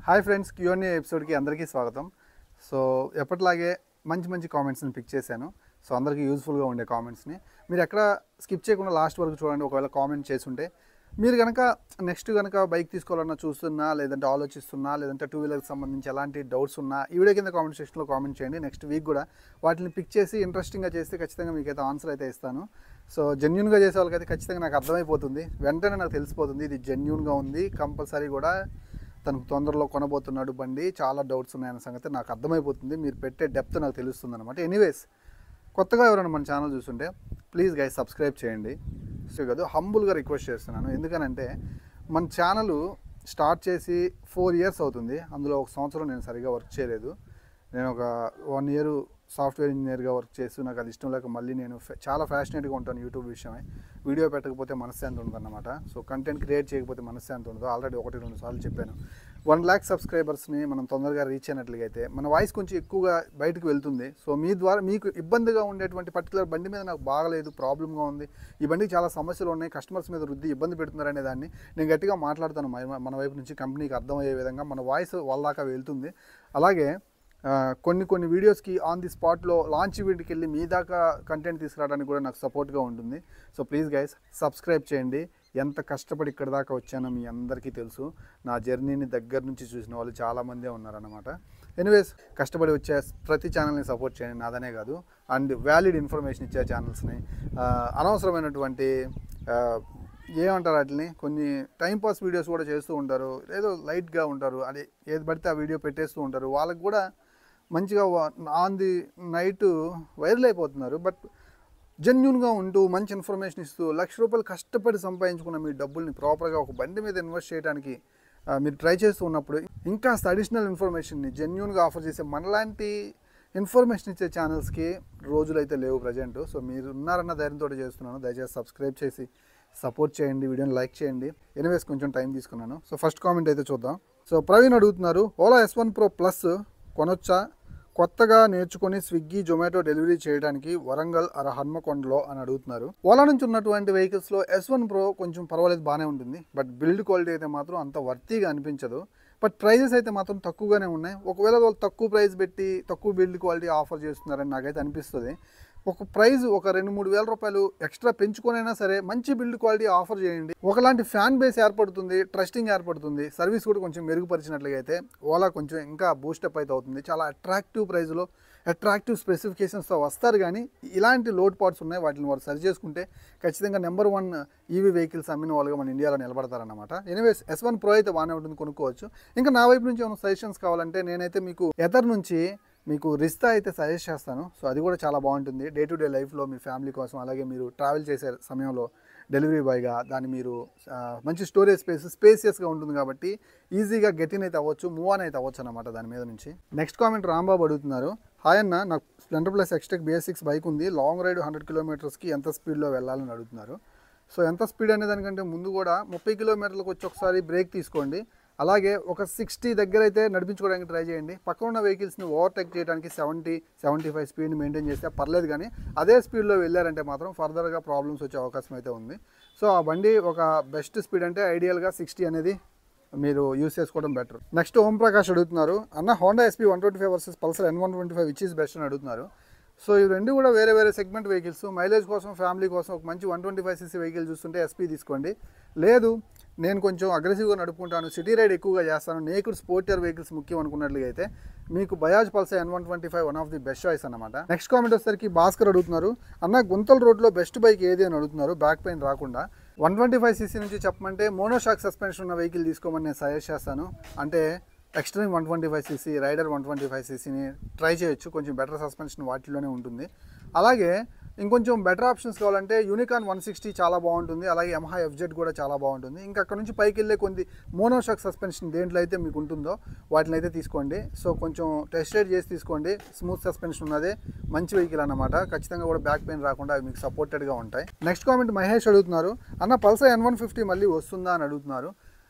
Hi friends, Q&A ఎపిసోడ్కి అందరికీ స్వాగతం. So ఎప్పటిలాగే మంచి కామెంట్స్ని పిక్ చేశాను. సో అందరికీ యూజ్ఫుల్గా ఉండే కామెంట్స్ని మీరు ఎక్కడ స్కిప్ చేయకుండా లాస్ట్ వరకు చూడండి. ఒకవేళ కామెంట్ చేసుంటే మీరు కనుక నెక్స్ట్ కనుక బైక్ తీసుకోవాలన్నా చూస్తున్నా, లేదంటే ఆలోచిస్తున్నా, లేదంటే టూ వీలర్కి సంబంధించి ఎలాంటి డౌట్స్ ఉన్నా ఈ వీడియో కింద కామెంట్ సెక్షన్లో కామెంట్ చేయండి. నెక్స్ట్ వీక్ కూడా వాటిని పిక్ చేసి ఇంట్రెస్టింగ్గా చేస్తే ఖచ్చితంగా మీకైతే ఆన్సర్ అయితే ఇస్తాను. సో జెన్యూన్గా చేసే వాళ్ళకైతే ఖచ్చితంగా నాకు అర్థమైపోతుంది, వెంటనే నాకు తెలిసిపోతుంది ఇది జెన్యూన్గా ఉంది, కంపల్సరీ కూడా తనకు తొందరలో కొనబోతున్నాడు బండి, చాలా డౌట్స్ ఉన్నాయన్న సంగతి నాకు అర్థమైపోతుంది. మీరు పెట్టే డెప్త్ నాకు తెలుస్తుంది అనమాట. ఎనీవేస్, కొత్తగా ఎవరైనా మన ఛానల్ చూస్తుంటే ప్లీజ్ గైస్ సబ్స్క్రైబ్ చేయండి. సో కాదు, హంబుల్గా రిక్వెస్ట్ చేస్తున్నాను. ఎందుకనంటే మన ఛానల్ స్టార్ట్ చేసి 4 years అవుతుంది. అందులో 1 సంవత్సరం నేను సరిగా వర్క్ చేయలేదు. నేను ఒక 1 year సాఫ్ట్వేర్ ఇంజనీర్గా వర్క్ చేస్తూ నాకు అది ఇష్టం లేక మళ్ళీ నేను చాలా ఫ్యాషనేట్గా ఉంటాను యూట్యూబ్ విషయమై. వీడియో పెట్టకపోతే మనశ్శాంతి ఉండదన్నమాట. సో కంటెంట్ క్రియేట్ చేయకపోతే మనశ్శాంతి ఉండదు. ఆల్రెడీ 1-2 సార్లు చెప్పాను. 1 lakh సబ్స్క్రైబర్స్ని మనం తొందరగా రీచ్ అయినట్లుగా అయితే మన వాయిస్ కొంచెం ఎక్కువగా బయటకు వెళ్తుంది. సో మీ ద్వారా మీకు ఇబ్బందిగా ఉండేటువంటి పర్టికులర్ బండి మీద నాకు బాగలేదు, ప్రాబ్లంగా ఉంది, ఈ బండికి చాలా సమస్యలు ఉన్నాయి, కస్టమర్స్ మీద రుద్ది ఇబ్బంది పెడుతున్నారనే దాన్ని నేను గట్టిగా మాట్లాడతాను. మన వైపు నుంచి కంపెనీకి అర్థమయ్యే విధంగా మన వాయిస్ వాళ్ళ దాకా వెళ్తుంది. అలాగే కొన్ని వీడియోస్కి ఆన్ ది స్పాట్లో లాంచ్ ఈవెంట్కి వెళ్ళి మీ దాకా కంటెంట్ తీసుకురావడానికి కూడా నాకు సపోర్ట్గా ఉంటుంది. సో ప్లీజ్ గైస్ సబ్స్క్రైబ్ చేయండి. ఎంత కష్టపడి ఇక్కడ దాకా వచ్చానో మీ అందరికీ తెలుసు. నా జర్నీని దగ్గర నుంచి చూసిన వాళ్ళు చాలామందే ఉన్నారన్నమాట. ఎనీవేస్, కష్టపడి వచ్చే ప్రతి ఛానల్ని సపోర్ట్ చేయండి, నాదనే కాదు. అండ్ వ్యాలిడ్ ఇన్ఫర్మేషన్ ఇచ్చే ఛానల్స్ని, అనవసరమైనటువంటి ఏమంటారు వాటిని, కొన్ని టైంపాస్ వీడియోస్ కూడా చేస్తూ ఉంటారు, ఏదో లైట్గా ఉంటారు, అది ఏది పడితే ఆ వీడియో పెట్టేస్తూ ఉంటారు. వాళ్ళకి కూడా మంచిగా ఆన్ ది నైట్ వైరల్ అయిపోతున్నారు. బట్ జెన్యూన్గా ఉంటూ మంచి ఇన్ఫర్మేషన్ ఇస్తూ ₹1,00,000 కష్టపడి సంపాదించుకున్న మీ డబ్బుల్ని ప్రాపర్గా ఒక బండి మీద ఇన్వెస్ట్ చేయడానికి మీరు ట్రై చేస్తూ ఉన్నప్పుడు ఇంకా అడిషనల్ ఇన్ఫర్మేషన్ని జెన్యూన్గా ఆఫర్ చేసే మనలాంటి ఇన్ఫర్మేషన్ ఇచ్చే ఛానల్స్కి రోజులైతే లేవు ప్రజెంట్. సో మీరు ఉన్నారన్న ధైర్యంతో చేస్తున్నాను. దయచేసి సబ్స్క్రైబ్ చేసి సపోర్ట్ చేయండి, వీడియోని లైక్ చేయండి. ఎనీవేస్, కొంచెం టైం తీసుకున్నాను. సో ఫస్ట్ కామెంట్ అయితే చూద్దాం. సో ప్రవీణ్ అడుగుతున్నారు, ఓలా S1 Pro Plus కొనొచ్చా, కొత్తగా నేర్చుకొని స్విగ్గీ జొమాటో డెలివరీ చేయడానికి వరంగల్ హన్మకొండలో అని అడుగుతున్నారు. ఓలా నుంచి ఉన్నటువంటి వెహికల్స్లో S1 Pro కొంచెం పర్వాలేదు, బాగానే ఉంటుంది. బట్ బిల్డ్ క్వాలిటీ అయితే మాత్రం అంత వర్తీగా అనిపించదు. బట్ ప్రైజెస్ అయితే మాత్రం తక్కువగానే ఉన్నాయి. ఒకవేళ వాళ్ళు తక్కువ ప్రైస్ పెట్టి తక్కువ బిల్డ్ క్వాలిటీ ఆఫర్ చేస్తున్నారని నాకైతే అనిపిస్తుంది. ఒక ప్రైజ్ ఒక ₹2,000-3,000 ఎక్స్ట్రా పెంచుకొనైనా సరే మంచి బిల్డ్ క్వాలిటీ ఆఫర్ చేయండి. ఒకలాంటి ఫ్యాన్ బేస్ ఏర్పడుతుంది, ట్రస్టింగ్ ఏర్పడుతుంది, సర్వీస్ కూడా కొంచెం మెరుగుపరిచినట్లుగా అయితే ఓలా కొంచెం ఇంకా బూస్టప్ అయితే అవుతుంది. చాలా అట్రాక్టివ్ ప్రైస్లో అట్రాక్టివ్ స్పెసిఫికేషన్స్తో వస్తారు. కానీ ఇలాంటి లోడ్ పార్ట్స్ ఉన్నాయి, వాటిని వారు సరి చేసుకుంటే ఖచ్చితంగా నెంబర్ 1 EV వెహికల్స్ అమ్మిన వాళ్ళుగా మన ఇండియాలో నిలబడతారన్నమాట. ఎనీవేస్, S1 Pro అయితే బాగానే ఉంటుంది, కొనుక్కోవచ్చు. ఇంకా నా వైపు నుంచి ఏమైనా సజెషన్స్ కావాలంటే నేనైతే మీకు ఎదర్ నుంచి మీకు రిస్తా అయితే సజెస్ట్ చేస్తాను. సో అది కూడా చాలా బాగుంటుంది డే టు డే లైఫ్లో మీ ఫ్యామిలీ కోసం. అలాగే మీరు ట్రావెల్ చేసే సమయంలో డెలివరీ బాయ్గా దాన్ని మీరు మంచి స్టోరేజ్ స్పేసియస్గా ఉంటుంది కాబట్టి ఈజీగా గెటిన్ అయితే అవ్వచ్చు, మూవ్ ఆన్ అయితే అవ్వచ్చు అనమాట దాని మీద నుంచి. నెక్స్ట్ కామెంట్ రాంబాబు అడుగుతున్నారు, హాయ్ అన్న, నాకు Splendor plus Xtec BS6 bike ఉంది, లాంగ్ రైడ్ 100 kilometers ఎంత స్పీడ్లో వెళ్ళాలని అడుగుతున్నారు. సో ఎంత స్పీడ్ అనే దానికంటే ముందు కూడా 30 kilometers వచ్చి ఒకసారి బ్రేక్ తీసుకోండి. అలాగే ఒక 60 దగ్గర అయితే నడిపించుకోవడానికి ట్రై చేయండి. పక్కన ఉన్న వెహికల్స్ని ఓవర్టేక్ చేయడానికి 70-75 స్పీడ్ని మెయింటైన్ చేస్తే పర్లేదు. కానీ అదే స్పీడ్లో వెళ్ళారంటే మాత్రం ఫర్దర్గా ప్రాబ్లమ్స్ వచ్చే అవకాశం అయితే ఉంది. సో ఆ బండి ఒక బెస్ట్ స్పీడ్ అంటే ఐడియల్గా 60 అనేది మీరు యూస్ చేసుకోవడం బెటర్. నెక్స్ట్ ఓం ప్రకాష్ అడుగుతున్నారు, అన్న Honda SP 125 versus Pulsar N125 which is best అని అడుగుతున్నారు. సో ఇవి రెండు కూడా వేరే సెగ్మెంట్ వెహికల్స్. మైలేజ్ కోసం, ఫ్యామిలీ కోసం ఒక మంచి 125cc వెహికల్ చూస్తుంటే SP తీసుకోండి. లేదు నేను కొంచెం అగ్రెసివ్గా నడుపుకుంటాను, సిటీ రైడ్ ఎక్కువగా చేస్తాను, నేకుడ్ స్పోర్టియర్ వెహికల్స్ ముఖ్యం అనుకున్నట్లుగా అయితే మీకు Bajaj Pulsar N125 one of the best choice అనమాట. నెక్స్ట్ కామెంట్ వచ్చేసరికి భాస్కర్ అడుగుతున్నారు, అన్న గుంతల రోడ్లో బెస్ట్ బైక్ ఏది అని అడుగుతున్నారు, బ్యాక్ పెయిన్ రాకుండా. 125cc నుంచి చెప్పమంటే మోనోషాక్ సస్పెన్షన్ ఉన్న వెహికల్ తీసుకోమని నేను సజెస్ట్ చేస్తాను. అంటే ఎక్స్ట్రీమ్ 125cc, రైడర్ 125ccని ట్రై చేయొచ్చు, కొంచెం బెటర్ సస్పెన్షన్ వాటిలోనే ఉంటుంది. అలాగే ఇంకొంచెం బెటర్ ఆప్షన్స్ కావాలంటే యూనికాన్ 160 చాలా బాగుంటుంది. అలాగే యమహా FZ కూడా చాలా బాగుంటుంది. ఇంకా అక్కడ నుంచి పైకి వెళ్ళే కొన్ని మోనోషాక్ సస్పెన్షన్ దేంట్లో అయితే మీకు ఉంటుందో వాటిని అయితే తీసుకోండి. సో కొంచెం టెస్ట్ రైడ్ చేసి తీసుకోండి. స్మూత్ సస్పెన్షన్ ఉన్నదే మంచి వెహికల్ అన్నమాట. ఖచ్చితంగా కూడా బ్యాక్ పెయిన్ రాకుండా అవి మీకు సపోర్టెడ్గా ఉంటాయి. నెక్స్ట్ కామెంట్ మహేష్ అడుగుతున్నారు, అన్న పల్సర్ N150 మళ్ళీ వస్తుందా అని అడుగుతున్నారు.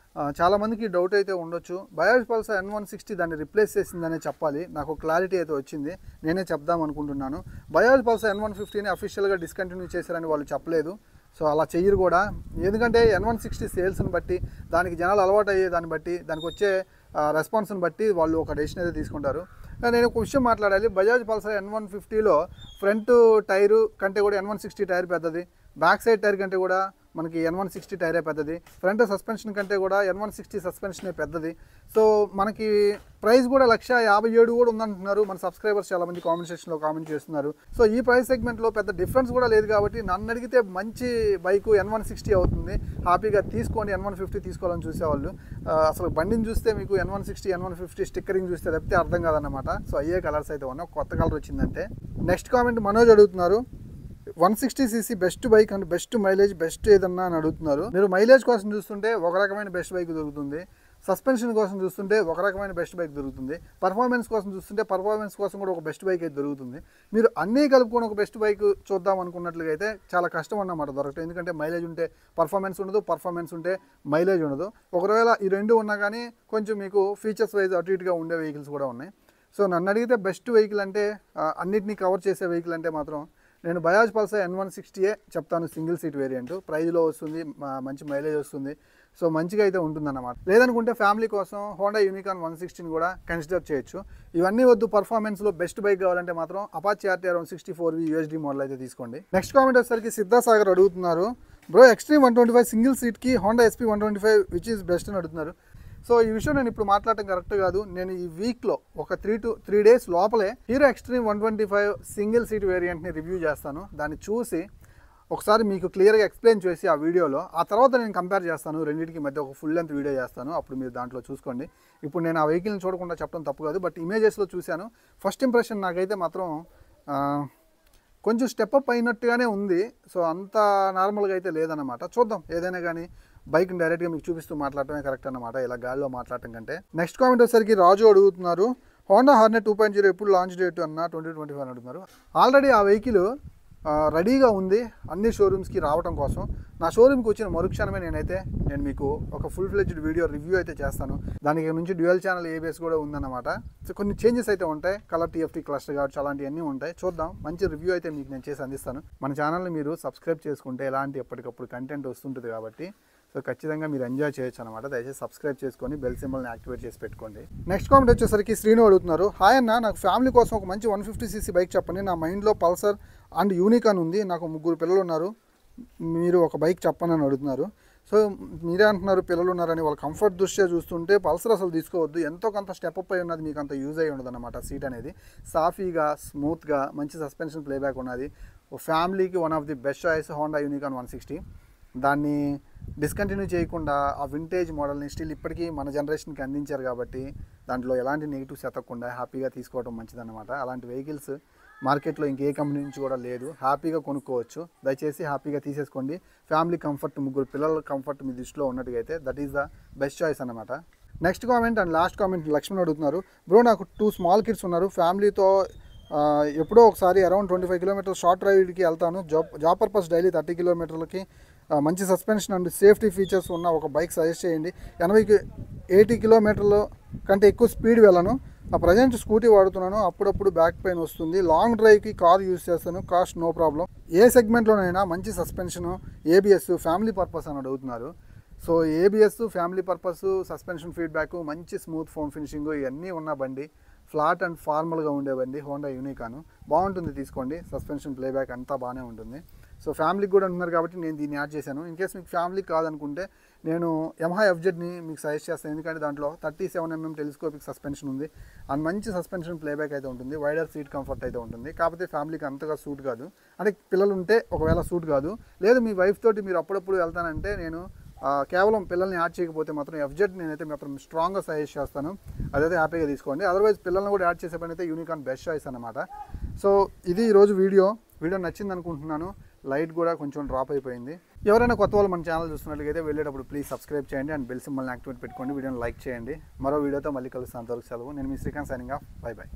చాలామందికి డౌట్ అయితే ఉండొచ్చు. బజాజ్ పల్సర్ N160 దాన్ని రిప్లేస్ చేసిందనే చెప్పాలి. నాకు క్లారిటీ అయితే వచ్చింది, నేనే చెప్దాం అనుకుంటున్నాను. బజాజ్ పల్సర్ N150ని అఫీషియల్గా డిస్కంటిన్యూ చేశారని వాళ్ళు చెప్పలేదు. సో అలా చెయ్యరు కూడా. ఎందుకంటే N160 సేల్స్ని బట్టి, దానికి జనాలు అలవాటు అయ్యే దాన్ని బట్టి, దానికి వచ్చే రెస్పాన్స్ని బట్టి వాళ్ళు ఒక డెసిషన్ అయితే తీసుకుంటారు. నేను ఒక విషయం మాట్లాడాలి. బజాజ్ పల్సర్ N150లో ఫ్రంట్ టైరు కంటే కూడా N160 టైర్ పెద్దది, బ్యాక్ సైడ్ టైర్ కంటే కూడా మనకి N160 టైరే పెద్దది, ఫ్రంట్ సస్పెన్షన్ కంటే కూడా N160 సస్పెన్షనే పెద్దది. సో మనకి ప్రైస్ కూడా 1,57,000 కూడా ఉందంటున్నారు. మన సబ్స్క్రైబర్స్ చాలామంది కామెంట్ సెక్షన్లో కామెంట్ చేస్తున్నారు. సో ఈ ప్రైస్ సెగ్మెంట్లో పెద్ద డిఫరెన్స్ కూడా లేదు కాబట్టి నన్ను అడిగితే మంచి బైకు N160 అవుతుంది. హ్యాపీగా తీసుకోండి. N150 తీసుకోవాలని చూసేవాళ్ళు అసలు బండిని చూస్తే మీకు N160 N150 స్టిక్కరింగ్ చూస్తే తప్పితే అర్థం కాదన్నమాట. సో అయ్యే కలర్స్ అయితే ఉన్నాయి. కొత్త కలర్ వచ్చిందంటే. నెక్స్ట్ కామెంట్ మనోజ్ అడుగుతున్నారు, 160cc best bike and best mileage best ఏదన్నా అని అడుగుతున్నారు. మీరు మైలేజ్ కోసం చూస్తుంటే ఒక రకమైన బెస్ట్ బైక్ దొరుకుతుంది, సస్పెన్షన్ కోసం చూస్తుంటే ఒక రకమైన బెస్ట్ బైక్ దొరుకుతుంది, పర్ఫార్మెన్స్ కోసం చూస్తుంటే పర్ఫార్మెన్స్ కోసం కూడా ఒక బెస్ట్ బైక్ అయితే దొరుకుతుంది. మీరు అన్నీ కలుపుకొని ఒక బెస్ట్ బైక్ చూద్దాం అనుకున్నట్లుగా అయితే చాలా కష్టం అన్నమాట దొరకటం. ఎందుకంటే మైలేజ్ ఉంటే పర్ఫార్మెన్స్ ఉండదు, పర్ఫార్మెన్స్ ఉంటే మైలేజ్ ఉండదు. ఒకవేళ ఈ రెండు ఉన్నా కానీ కొంచెం మీకు ఫీచర్స్ వైజ్ అటు ఇటుగా ఉండే వెహికల్స్ కూడా ఉన్నాయి. సో నన్ను అడిగితే బెస్ట్ వెహికల్ అంటే అన్నిటినీ కవర్ చేసే వెహికల్ అంటే మాత్రం నేను బజాజ్ పల్సర్ N160 చెప్తాను. సింగిల్ సీట్ వేరియంట్, ప్రైజ్లో వస్తుంది, మంచి మైలేజ్ వస్తుంది. సో మంచిగా అయితే ఉంటుందన్నమాట. లేదనుకుంటే ఫ్యామిలీ కోసం హోండా యూనికాన్ 160 కూడా కన్సిడర్ చేయొచ్చు. ఇవన్నీ వద్దు, పర్ఫార్మెన్స్లో బెస్ట్ బైక్ కావాలంటే మాత్రం అపాచీ RTR 160 USD మోడల్ అయితే తీసుకోండి. నెక్స్ట్ కామెంట్ వచ్చేసరికి సిద్ధాసాగర్ అడుగుతున్నారు, బ్రో ఎక్స్ట్రీమ్ 125 సింగిల్ సీట్కి Honda SP 125 which is best అని అడుగుతున్నారు. సో ఈ విషయం నేను ఇప్పుడు మాట్లాడటం కరెక్ట్ కాదు. నేను ఈ వీక్లో ఒక 3 డేస్ లోపలే హీరో ఎక్స్ట్రీమ్ 125 సింగిల్ సీట్ వేరియంట్ని రివ్యూ చేస్తాను. దాన్ని చూసి ఒకసారి మీకు క్లియర్గా ఎక్స్ప్లెయిన్ చేసి ఆ వీడియోలో ఆ తర్వాత నేను కంపేర్ చేస్తాను. రెండింటికి మధ్య ఒక ఫుల్ లెంత్ వీడియో చేస్తాను. అప్పుడు మీరు దాంట్లో చూసుకోండి. ఇప్పుడు నేను ఆ వెహికల్ని చూడకుండా చెప్పడం తప్పు కాదు, బట్ ఇమేజెస్లో చూశాను. ఫస్ట్ ఇంప్రెషన్ నాకైతే మాత్రం కొంచెం స్టెప్ అప్ అయినట్టుగానే ఉంది. సో అంత నార్మల్గా అయితే లేదన్నమాట. చూద్దాం, ఏదైనా కానీ బైక్ని డైరెక్ట్గా మీకు చూపిస్తూ మాట్లాడటమే కరెక్ట్ అన్నమాట, ఇలా గాల్లో మాట్లాడటం కంటే. నెక్స్ట్ కామెంట్ వచ్చేసరికి రాజు అడుగుతున్నారు, హోండా హార్నెట్ 2.0 ఎప్పుడు లాంచ్ డేట్ అన్న 2025 అని అడుగుతున్నారు. ఆల్రెడీ ఆ వెహికల్ రెడీగా ఉంది అన్ని షోరూమ్స్కి రావడం కోసం. నా షోరూమ్కి వచ్చిన మరుక్షణమే నేను మీకు ఒక ఫుల్ ఫ్లెడ్జ్డ్ వీడియో రివ్యూ అయితే చేస్తాను. దానికి నుంచి డ్యూయల్ ఛానల్ ABS కూడా ఉందన్నమాట. సో కొన్ని చేంజెస్ అయితే ఉంటాయి, కలర్ TFT క్లస్టర్ కావచ్చు, అలాంటివన్నీ ఉంటాయి. చూద్దాం, మంచి రివ్యూ అయితే మీకు నేను చేసి అందిస్తాను. మన ఛానల్ని మీరు సబ్స్క్రైబ్ చేసుకుంటే ఎలాంటి ఎప్పటికప్పుడు కంటెంట్ వస్తుంటుంది కాబట్టి సో ఖచ్చితంగా మీరు ఎంజాయ్ చేయొచ్చు అనమాట. దయచేసి సబ్స్క్రైబ్ చేసుకొని బెల్ సింబల్ని యాక్టివేట్ చేసి పెట్టుకోండి. నెక్స్ట్ కామెంట్ వచ్చేసరికి శ్రీను అడుగుతున్నారు, హాయ్ అన్న, నాకు ఫ్యామిలీ కోసం ఒక మంచి 150cc బైక్ చెప్పండి. నా మైండ్లో పల్సర్ అండ్ యూనికాన్ ఉంది, నాకు 3 పిల్లలు ఉన్నారు, మీరు ఒక బైక్ చెప్పండి అని అడుగుతున్నారు. సో మీరే అంటున్నారు పిల్లలు ఉన్నారని. వాళ్ళ కంఫర్ట్ దృష్ట్యా చూస్తుంటే పల్సర్ అసలు తీసుకోవద్దు. ఎంతో కొంత స్టెప్ అప్ అయి ఉన్నది, మీకు అంత యూజ్ అయ్యి ఉండదు అనమాట. సీట్ అనేది సాఫీగా స్మూత్గా మంచి సస్పెన్షన్ ప్లేబ్యాక్ ఉన్నది. ఫ్యామిలీకి one of the best choice Honda unicorn 160. దాన్ని డిస్కంటిన్యూ చేయకుండా ఆ వింటేజ్ మోడల్ని స్టిల్ ఇప్పటికీ మన జనరేషన్కి అందించారు కాబట్టి దాంట్లో ఎలాంటి నెగిటివ్స్ ఎత్తకుండా హ్యాపీగా తీసుకోవడం మంచిదన్నమాట. అలాంటి వెహికల్స్ మార్కెట్లో ఇంకే కంపెనీ నుంచి కూడా లేదు, హ్యాపీగా కొనుక్కోవచ్చు. దయచేసి హ్యాపీగా తీసేసుకోండి. ఫ్యామిలీ కంఫర్ట్, 3 పిల్లల కంఫర్ట్ మీ దృష్టిలో ఉన్నట్టుగా అయితే that is the best choice అనమాట. Next comment and last comment Laxman అడుగుతున్నారు, బ్రో నాకు 2 స్మాల్ కిడ్స్ ఉన్నారు, ఫ్యామిలీతో ఎప్పుడో ఒకసారి అరౌండ్ 25 కిలోమీటర్స్ షార్ట్ రైడ్కి వెళ్తాను, జాబ్ పర్పస్ డైలీ 30 కిలోమీటర్లకి మంచి సస్పెన్షన్ అండ్ సేఫ్టీ ఫీచర్స్ ఉన్న ఒక బైక్ సజెస్ట్ చేయండి. 80 కిలోమీటర్ల కంటే ఎక్కువ స్పీడ్ వెళ్ళను, ప్రజెంట్ స్కూటీ వాడుతున్నాను, అప్పుడప్పుడు బ్యాక్ పెయిన్ వస్తుంది, లాంగ్ డ్రైవ్కి కార్ యూజ్ చేస్తాను, కాస్ట్ నో ప్రాబ్లం, ఏ సెగ్మెంట్లోనైనా మంచి సస్పెన్షను ABS ఫ్యామిలీ పర్పస్ అని అడుగుతున్నారు. So ABS family purpose, suspension feedback, మంచి స్మూత్ ఫోమ్ ఫినిషింగ్ ఇవన్నీ ఉన్న బండి, ఫ్లాట్ అండ్ ఫార్మల్గా ఉండే బండి హోండా యూనికాన్ బాగుంటుంది, తీసుకోండి. సస్పెన్షన్ ప్లేబ్యాక్ అంతా బాగానే ఉంటుంది. సో ఫ్యామిలీకి కూడా అంటున్నారు కాబట్టి నేను దీన్ని యాడ్ చేశాను. ఇన్ కేస్ మీకు ఫ్యామిలీ కాదనుకుంటే నేను Yamaha FZని మీకు సజెస్ట్ చేస్తాను. ఎందుకంటే దాంట్లో 37mm టెలిస్కోపిక్ సస్పెన్షన్ ఉంది అండ్ మంచి సస్పెన్షన్ ప్లేబ్యాక్ అయితే ఉంటుంది, వైడర్ సీట్ కంఫర్ట్ అయితే ఉంటుంది. కాకపోతే ఫ్యామిలీకి అంతగా సూట్ కాదు, అంటే పిల్లలు ఉంటే ఒకవేళ సూట్ కాదు. లేదు మీ వైఫ్ తోటి మీరు అప్పుడప్పుడు వెళ్తానంటే నేను కేవలం పిల్లల్ని యాడ్ చేయకపోతే మాత్రం FZ నేనైతే మాత్రం స్ట్రాంగ్గా సజెస్ట్ చేస్తాను. అదైతే హ్యాపీగా తీసుకోండి. అదర్వైజ్ పిల్లల్ని కూడా యాడ్ చేసే పని అయితే యూనికాన్ బెస్ట్ చాయిస్ అనమాట. సో ఇది ఈరోజు వీడియో నచ్చింది అనుకుంటున్నాను. లైట్ కూడా కొంచెం డ్రాప్ అయిపోయింది. ఎవరైనా కొత్త వాళ్ళు మన ఛానల్ చూస్తున్నట్లయితే వెళ్ళేటప్పుడు ప్లీజ్ సబ్స్క్రైబ్ చేయండి అండ్ బెల్ సింబల్ని యాక్టివేట్ పెట్టుకోండి. వీడియోని లైక్ చేయండి. మరో వీడియోతో మళ్ళీ కలుస్తాను. అంతవరకు సెలవు. నేను మీ Srikanth signing off. Bye by.